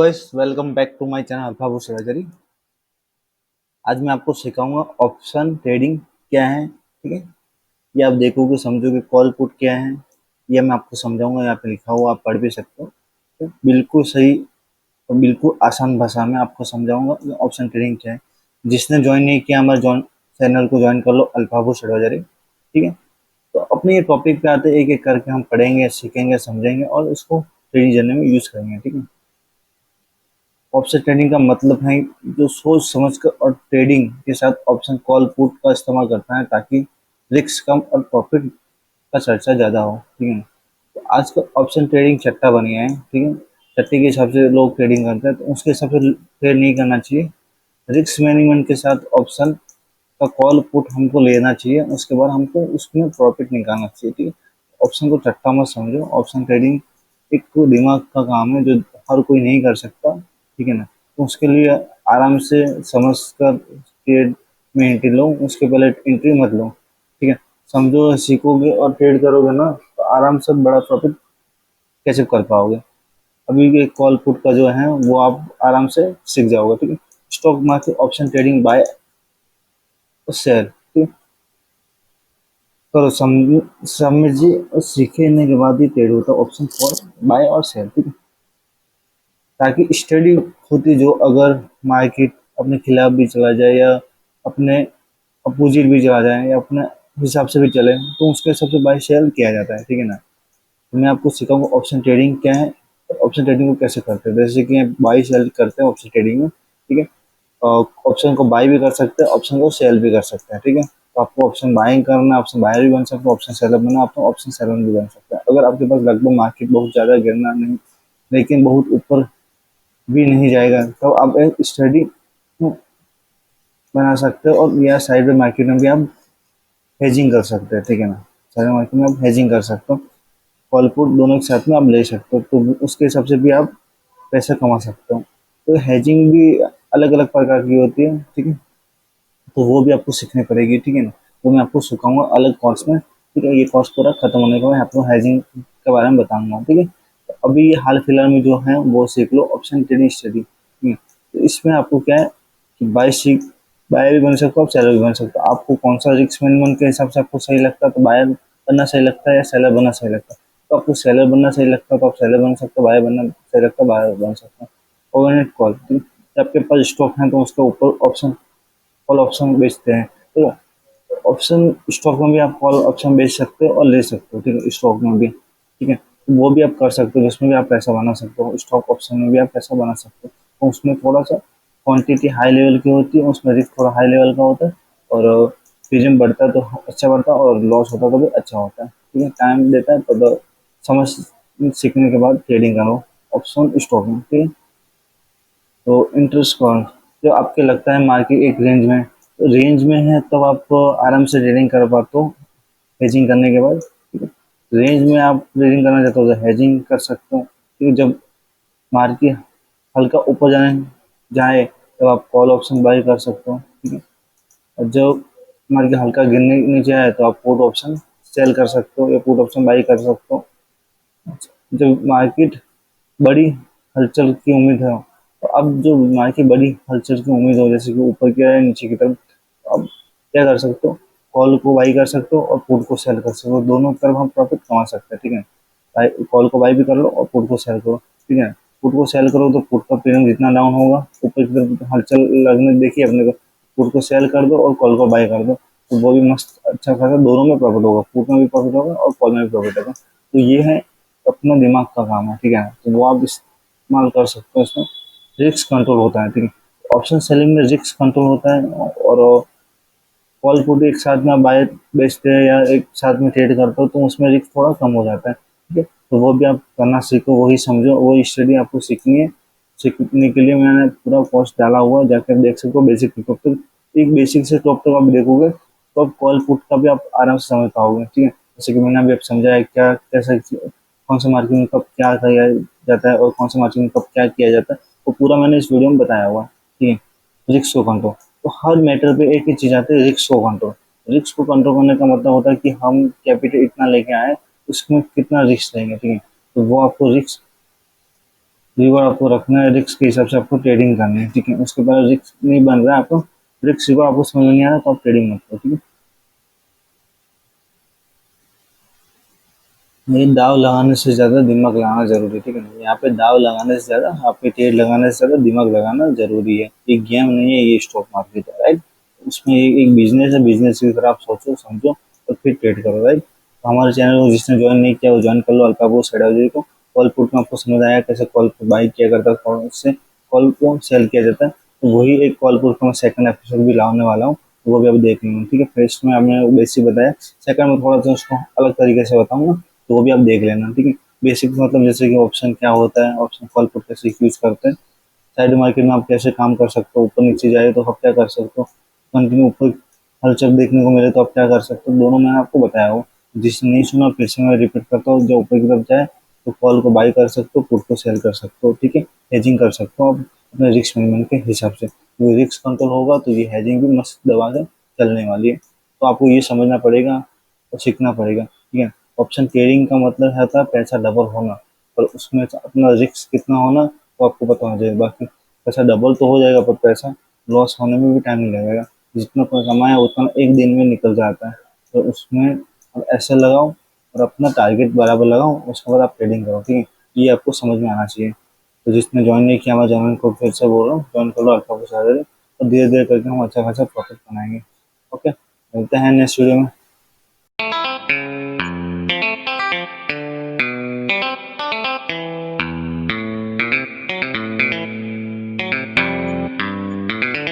Guys, welcome back to my channel Alpha Surgery. आज मैं आपको सिखाऊंगा ऑप्शन ट्रेडिंग क्या है। ठीक है, ये आप देखोगे समझोगे कॉल पुट क्या है। ये मैं आपको समझाऊंगा, यहाँ पे लिखा हुआ आप पढ़ भी सकते हो। तो बिल्कुल सही और बिल्कुल आसान भाषा में आपको समझाऊंगा ये ऑप्शन ट्रेडिंग क्या है। जिसने ज्वाइन नहीं किया हमारे चैनल को ज्वाइन कर लो, अल्फा सर्जरी। ठीक है, तो अपने ये टॉपिक पे आते एक एक करके हम पढ़ेंगे, सीखेंगे, समझेंगे और इसको ट्रेडिंग जर्नी में यूज करेंगे। ठीक है, ऑप्शन ट्रेडिंग का मतलब है जो सोच समझ कर और ट्रेडिंग के साथ ऑप्शन कॉल पुट का इस्तेमाल करता है ताकि रिस्क कम और प्रॉफिट का चर्चा ज़्यादा हो। ठीक है, तो आज का ऑप्शन ट्रेडिंग चट्टा बन गया है। ठीक है, चट्टे के हिसाब से लोग ट्रेडिंग करते हैं, तो उसके हिसाब से ट्रेड नहीं करना चाहिए। रिस्क मैनेजमेंट के साथ ऑप्शन का कॉल पुट हमको लेना चाहिए, उसके बाद हमको उसमें प्रॉफिट निकालना चाहिए। ठीक है, ऑप्शन को चट्टा मत समझो। ऑप्शन ट्रेडिंग एक तो दिमाग का काम है जो हर कोई नहीं कर सकता। ठीक है ना, तो उसके लिए आराम से समझ कर ट्रेड में एंट्री लो, उसके पहले एंट्री मत लो। ठीक है, समझो, सीखोगे और ट्रेड करोगे ना तो आराम से बड़ा प्रॉफिट कैसे कर पाओगे। अभी के कॉल पुट का जो है वो आप आराम से सीख जाओगे। ठीक है, stock market option trading buy और सेल। ठीक है, करो समझिए और सीखने के बाद ही ट्रेड होता है ऑप्शन फॉर बाय और सेल। ठीक है, ताकि स्टडी होती जो अगर मार्केट अपने खिलाफ भी चला जाए या अपने अपोजिट भी चला जाए या अपने हिसाब से भी चले तो उसके हिसाब से बाय सेल किया जाता है। ठीक है ना, तो मैं आपको सिखाऊंगा ऑप्शन ट्रेडिंग क्या है और ऑप्शन ट्रेडिंग को कैसे करते हैं। जैसे कि बाई सेल करते हैं ऑप्शन ट्रेडिंग में। ठीक है, ऑप्शन को बाई भी कर सकते हैं, ऑप्शन को सेल भी कर सकते हैं। ठीक है, तो आपको ऑप्शन बाइंग करना है, ऑप्शन बायर भी बन सकते हैं, ऑप्शन सेलर बनना आपको ऑप्शन सेलर भी बन सकता है। अगर आपके पास लगभग मार्केट बहुत ज़्यादा गिरना नहीं लेकिन बहुत ऊपर भी नहीं जाएगा तो आप एक स्टडी बना सकते हो और या साइड में मार्केट में भी आप हेजिंग कर सकते हैं। ठीक है ना, साइड मार्केट में आप हेजिंग कर सकते हो, कॉल पुट दोनों के साथ में आप ले सकते हो, तो उसके हिसाब से भी आप पैसा कमा सकते हो। तो हेजिंग भी अलग अलग प्रकार की होती है। ठीक है, तो वो भी आपको सीखनी पड़ेगी। ठीक है ना, तो मैं आपको सिखाऊंगा अलग कोर्स में। ठीक है, ये कोर्स पूरा खत्म होने के बाद आपको हेजिंग के बारे में बताऊंगा। ठीक है, तो अभी ये हाल फिलहाल में जो है वो सीख लो ऑप्शन ट्रेडिंग स्टडी। ठीक है, तो इसमें आपको क्या है कि बाय भी बन सकते हो, आप सेलर भी बन सकते हो। आपको कौन सा रिस्क मैनेजमेंट के हिसाब से आपको सही लगता है, तो बायर बनना सही लगता है या सेलर बनना सही लगता है। तो आपको सेलर बनना सही लगता है तो आप सेलर बन सकते हो, बायर बनना सही लगता है बायर बन सकते हो। ओवरनेट कॉल, ठीक है, जब आपके पास स्टॉक है तो उसके ऊपर ऑप्शन कॉल ऑप्शन बेचते हैं। तो ऑप्शन स्टॉक में भी आप कॉल ऑप्शन बेच सकते हो और ले सकते हो। ठीक है, स्टॉक में भी। ठीक है, तो वो भी आप कर सकते हो, जिसमें भी आप पैसा बना सकते हो। स्टॉक ऑप्शन में भी आप पैसा बना सकते हो, तो उसमें थोड़ा सा क्वांटिटी हाई लेवल की होती है, उसमें रिस्क थोड़ा हाई लेवल का होता है और प्रीमियम बढ़ता है तो अच्छा बढ़ता है और लॉस होता है तो भी अच्छा होता है। ठीक है, टाइम देता है तो समझ सीखने के बाद ट्रेडिंग करो ऑप्शन स्टॉक में। ठीक है, तो इंटरेस्ट कौन जो आपके लगता है मार्केट एक रेंज में है तब आप आराम से ट्रेडिंग कर पाते हो हेजिंग करने के बाद। ठीक है, रेंज में आप ट्रेडिंग करना चाहते हो तो हेजिंग कर सकते हो। ठीक है, जब मार्केट हल्का ऊपर जाए तब आप कॉल ऑप्शन बाई कर सकते हो। ठीक है, और जब मार्केट हल्का गिरने नीचे आए तो आप पुट ऑप्शन सेल कर सकते हो या पुट ऑप्शन बाई कर सकते हो। जब मार्केट बड़ी हलचल की उम्मीद है तो अब जो मार्केट बड़ी हलचल की उम्मीद हो जैसे कि ऊपर की या नीचे की तरफ, तो अब क्या कर सकते हो, कॉल को बाई कर सकते हो और पुट को सेल कर सकते हो, दोनों तरफ हम प्रॉफिट कमा सकते हैं। ठीक है, कॉल को बाई भी कर लो और पुट को सेल करो। ठीक है, पुट को सेल करो तो पुट का प्रीमियम जितना डाउन होगा ऊपर की तरफ हलचल लगने देखिए अपने को, पुट को सेल कर दो और कॉल को बाई कर दो, तो वो भी मस्त अच्छा खासा दोनों में प्रॉफिट होगा, पुट में भी प्रॉफिट होगा और कॉल में भी प्रॉफिट होगा। तो ये है अपना दिमाग का काम है। ठीक है, तो वो आप इस्तेमाल कर सकते हो। इसमें रिस्क कंट्रोल होता है। ठीक है, ऑप्शन सेलिंग में रिस्क कंट्रोल होता है और कॉल पुट एक साथ में आप बाय बेचते हैं या एक साथ में ट्रेड करते हो तो उसमें रिस्क थोड़ा कम हो जाता है। ठीक है, तो वो भी आप करना सीखो, वही समझो, वही स्टडी आपको सीखनी है। सीखने के लिए मैंने पूरा कोर्स डाला हुआ है, जाकर देख सकते हो बेसिक टॉप तक। एक बेसिक से टॉप तक आप देखोगे तो आप कॉल पुट का भी आप आराम से समझ पाओगे। ठीक है, जैसे कि मैंने अभी आप समझाया क्या कैसा कौन सा मार्केट में कब क्या किया जाता है और कौन सा मार्केट में कब क्या किया जाता है, वो पूरा मैंने इस वीडियो में बताया हुआ है। ठीक है, रिस्क को कंट्रोल, तो हर मैटर पे एक ही चीज आती है, रिस्क को कंट्रोल। रिस्क को कंट्रोल करने का मतलब होता है कि हम कैपिटल इतना लेके आए, उसमें कितना रिस्क लेंगे। ठीक है, तो वो आपको रिस्क रिवॉर्ड आपको रखना है, रिस्क के हिसाब से आपको ट्रेडिंग करनी है, ठीक है। उसके बाद रिस्क नहीं बन रहा है आपको, रिस्क रिवॉर्ड आपको समझ में नहीं आ रहा तो आप ट्रेडिंग मत करो, ठीक है। ये दाव लगाने से ज़्यादा दिमाग लगाना ज़रूरी है, ठीक है ना। यहाँ पे दाव लगाने से ज़्यादा, आपके ट्रेड लगाने से ज़्यादा दिमाग लगाना ज़रूरी है। ये गेम नहीं है, ये स्टॉक मार्केट है, राइट। उसमें एक बिजनेस है, बिजनेस की तरह आप सोचो समझो और फिर ट्रेड करो, राइट। तो हमारे चैनल को जिसने ज्वाइन नहीं किया वो ज्वाइन कर लो, अल्पा स्ट्रेटजी को। कॉल पुट में आपको समझ आया कैसे कॉल पुट बाई किया करता है, कौन से कॉल को सेल किया जाता है। तो वही एक कॉल पुट का मैं सेकंड एपिसोड भी लाने वाला हूँ, तो वो भी आप देख लेंगे, ठीक है। फर्स्ट में आपने बेसिक बताया, सेकंड में थोड़ा सा उसको अलग तरीके से बताऊंगा, तो वो भी आप देख लेना, ठीक है। बेसिक मतलब जैसे कि ऑप्शन क्या होता है, ऑप्शन कॉल पुट कैसे यूज करते हैं, साइड मार्केट में आप कैसे काम कर सकते हो, ऊपर नीचे जाए तो आप क्या कर सकते हो, कंटिन्यू ऊपर हलचल देखने को मिले तो आप क्या कर सकते हो, दोनों मैंने आपको बताया हो। जिसने नहीं सुना फिर से मैं रिपीट करता हूँ, जब ऊपर की तरफ जाए तो कॉल को बाई कर सकते हो, पुट को सेल कर सकते हो, ठीक है। हेजिंग कर सकते हो आप अपने रिस्क मैनेजमेंट के हिसाब से, तो रिस्क कंट्रोल होगा तो ये हेजिंग भी मस्त दबा के चलने वाली है। तो आपको ये समझना पड़ेगा और सीखना पड़ेगा, ठीक है। ऑप्शन ट्रेडिंग का मतलब है था पैसा डबल होना, पर उसमें अपना रिस्क कितना होना वो आपको पता होना चाहिए। बाकी पैसा डबल तो हो जाएगा पर पैसा लॉस होने में भी टाइम नहीं लगेगा। जितना कोई कमाया उतना एक दिन में निकल जाता है। तो उसमें आप ऐसे लगाओ और अपना टारगेट बराबर लगाओ, उसके बाद आप ट्रेडिंग करो, ठीक है। ये आपको समझ में आना चाहिए। तो जिसने ज्वाइन नहीं किया मैं ज्वाइन को फिर से बोल रहा हूँ, ज्वाइन कर लो अल्फा को सैलरी, और धीरे धीरे करके हम अच्छा खासा प्रॉफिट बनाएंगे। ओके, मिलते हैं नेक्स्ट वीडियो में।